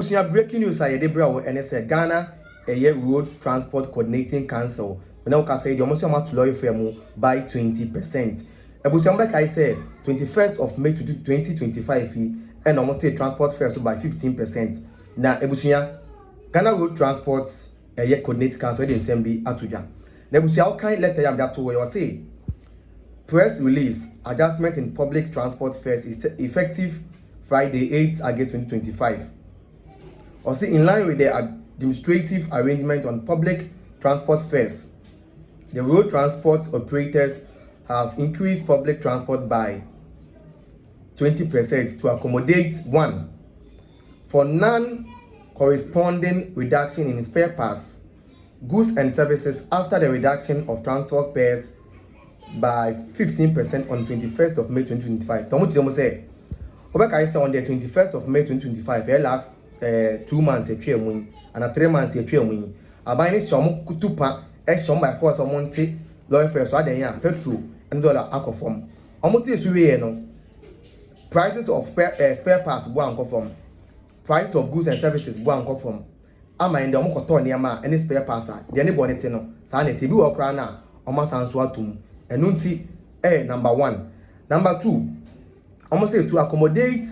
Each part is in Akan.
Breaking news I debra and say Ghana a Road Transport Coordinating Council. Now can say the almost amount to lawyer firm by 20%. Ebusiamba I say 21st of May 2025 and almost transport fares by 15%. Now Ebusia Ghana Road Transport a Coordinating Council in Sembi Atuja. Nebusia kind letter yam that to where say press release adjustment in public transport fares is effective Friday 8 August 2025. Or say in line with the administrative arrangement on public transport fares, the road transport operators have increased public transport by 20% to accommodate one for non-corresponding reduction in spare parts, goods and services after the reduction of transport fares by 15% on 21st of May 2025. Tomo say, Obaka say on the 21st of May 2025, last 2 months a tree wing and 3 months a tree wing. A buying some kutupa, shown by force of Monte, lawyer first, petrol and dollar alcohol. Omote suye prices of spare parts one conform, price of goods and services one conform. Ama in the Omokoto Niama, any spare parts, the any bonetino, sanity be or crana, or masansuatum, and nunti, number one. Number two, almost say to accommodate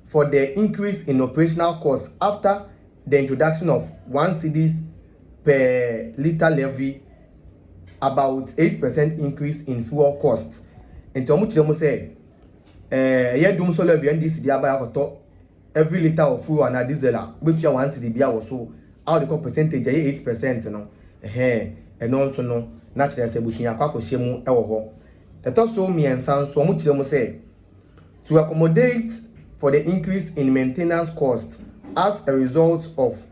for the increase in operational costs after the introduction of 1 cedis per liter levy, about 8% increase in fuel costs. And to say, dum so levy and this every liter of fuel and a diesel, which you 1 cedi bia or so, out the percentage 8%, and also no natural sebusia kwako shemu ewo. Let us so me and san so much say to accommodate for the increase in maintenance costs as a result of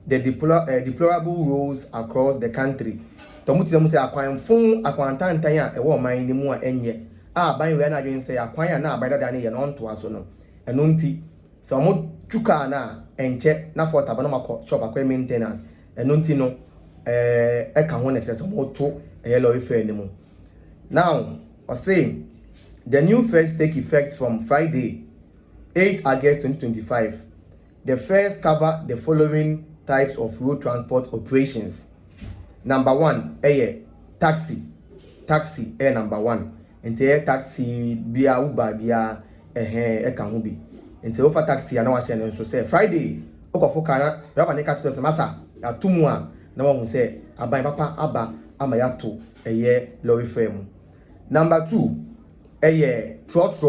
the deplorable roads across the country. Tomuti say akwan fun akwantantan a ewo man ni mu a enye ban we na dwen say akwan na abada da ne ye no nto aso no eno nti se omo tuka na enche na for taba no makọ shop akwa maintenance eno nti no ka ho na kire se omo to lorry fare ni mu. Now I say the new fares take effect from Friday 8 August 2025. The fares cover the following types of road transport operations. Number one, taxi. Taxi, number one. Into taxi, bia uber, bia can be. Into offer taxi, and I was saying, so say Friday, Okafokana, Rabba catch to Massa, a 2 more. No one will say, Abai Papa, Abba, Amayato, lorry frame. Number two, trot.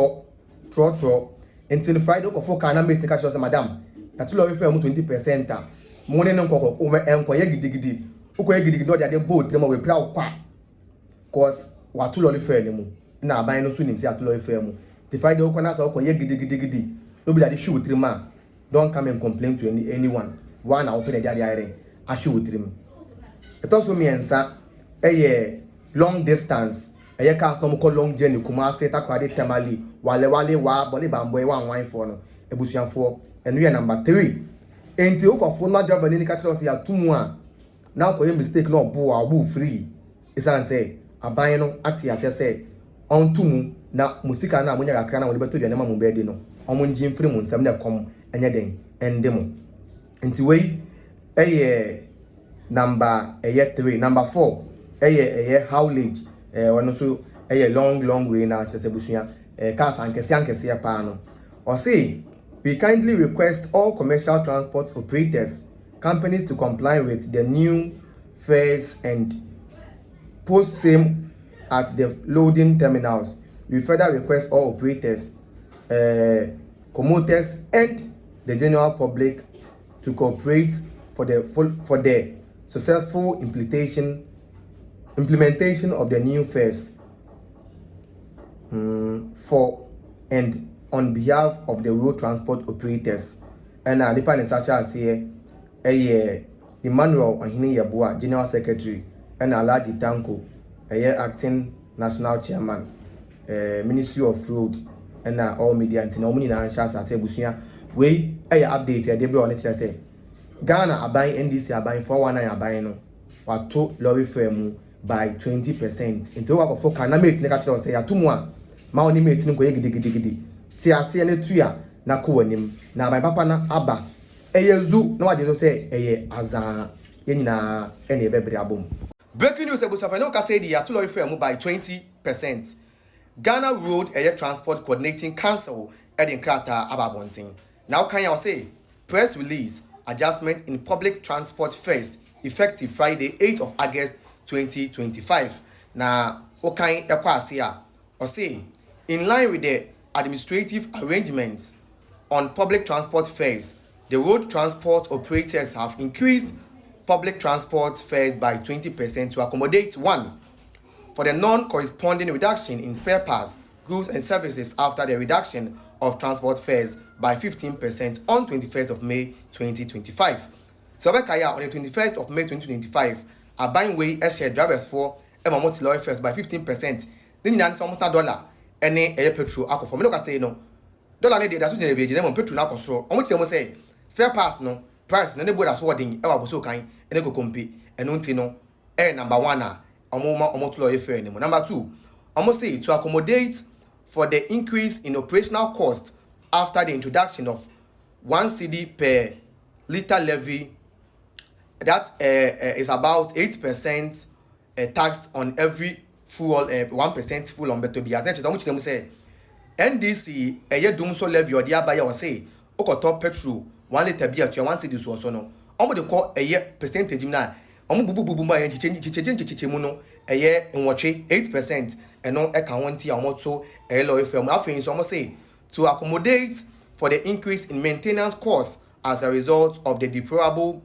Until Friday, Okafokana make the catch to Madam. That's lorry frame 20%. Money no koko over enquire gidigidi. Uko gidi no dey boat dem we proud kwa. Cause wa to lorry fare mu. Na ban no so nim say atu lorry fare mu. The Friday uko na say ukoye gidigidi. No be that issue with him man. Don't come and complain to anyone. One open the daddy iron. Issue with him. It also me answer long distance. Cars no call long journey kuma say takwade temali wale wa bole bamboy one wine for no. Ebusuanfo and we are number 3. Enti ukofo na driver ni catch us ya tumu a na ko mistake no bo a bo free isan say aban no ati ase say on tumu na musika na amunya kakra na wo beto de na mamu be de no omo njin free mu nsam na kom enye den ende mo enti we number 3. Number 4 haulage wono so long way na ase busuya cars ankese pa no o say we kindly request all commercial transport operators, companies to comply with the new fares and post same at the loading terminals. We further request all operators, commuters, and the general public to cooperate for the successful implementation of the new fares and on behalf of the road transport operators. And Nipa Nesasha say Emmanuel Ohini Yabua, General Secretary, and Alaji Tanko, acting national chairman, Ministry of Road, and all media and Tinomini and Shasa say Busia. We update a debut on it. Say Ghana are buying NDC are buying 419 are buying no or 2 lorry frame by 20%. Into what for can I make the say a 2 more. Ma only mate no go gidi. Si ase ne tuya na ko wanim na my papa na aba Zu no agye so say aza yenina ene ebebere abom. Breaking news ebusafa no ka say the atolo ife by 20%. Ghana Road Transport Coordinating Council Edin Krata Ababonting. Now can you say press release adjustment in public transport fares effective Friday 8th of August 2025. Now okay ekwasia or say in line with the administrative arrangements on public transport fares, the road transport operators have increased public transport fares by 20% to accommodate one for the non-corresponding reduction in spare parts, goods and services after the reduction of transport fares by 15% on 21st of May 2025. So on the 21st of May 2025, a buying way share drivers for multi lorry fares by 15%. Then you almost $1 any air petrol alcohol. Me no say no. Dollar ne dey da so dey be dey petrol na akosoro. Omo tell me say spare parts no price na ne board as wording e wa boso kan e go compare. Eno nti no number 1 a omo to lorry fare anymore. Number 2, almost say to accommodate for the increase in operational cost after the introduction of 1 cedi per litre levy, that is about 8% tax on every fuel, 1% fuel on beto bi. Attention, so much them say NDC dum so levy or dia buyer or say okoto petrol 1 litre bi at 1 cedi so no. Omo dey call percentage na omo bubu ma chiche mu no nwotwe 8% eno e kan wonti omo to lorry fare mu afin so omo say to accommodate for the increase in maintenance costs as a result of the deplorable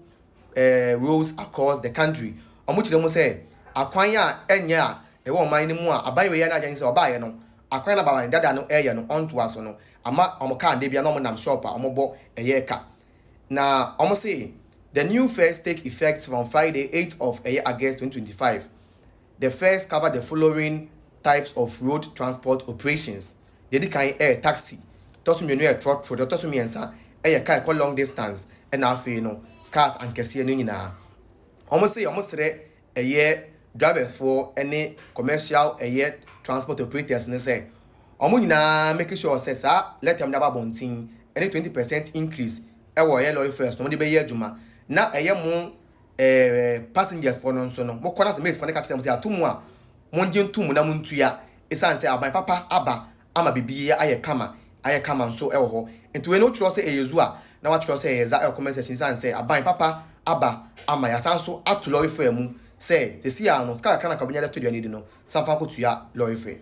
roads across the country. Omo chire mu say akwan a enye a e wo man ni mu a abaye ya na agyan say oba ye no akwan na baba dada no eye no onto aso no ama omo ka de bia no omo nam shop a omo bo ka na omo say the new fares take effect from Friday 8th of August 2025. The fares cover the following types of road transport operations. They can air taxi, tosu menu air truck, tosu miensa, car call long distance, and no cars and kesi no nyina. Almost say drivers for any commercial transport operators ne say. Omo nyina making sure say let them never bonting any 20% increase lorry fares no dey be adwuma. Na mo passengers for no so no mo kwana se mate for na catch them say atumu a mo nje ntumu na mo ntua esan say aban papa aba ama bibi aye kama so ho enti we no tro say eyezu a na wa tro say eza comment section esan say aban papa aba ama ya san so atu lorry fare mu say se si a no ska kana ka benya to do ni no sanfa ko tua lorry fare.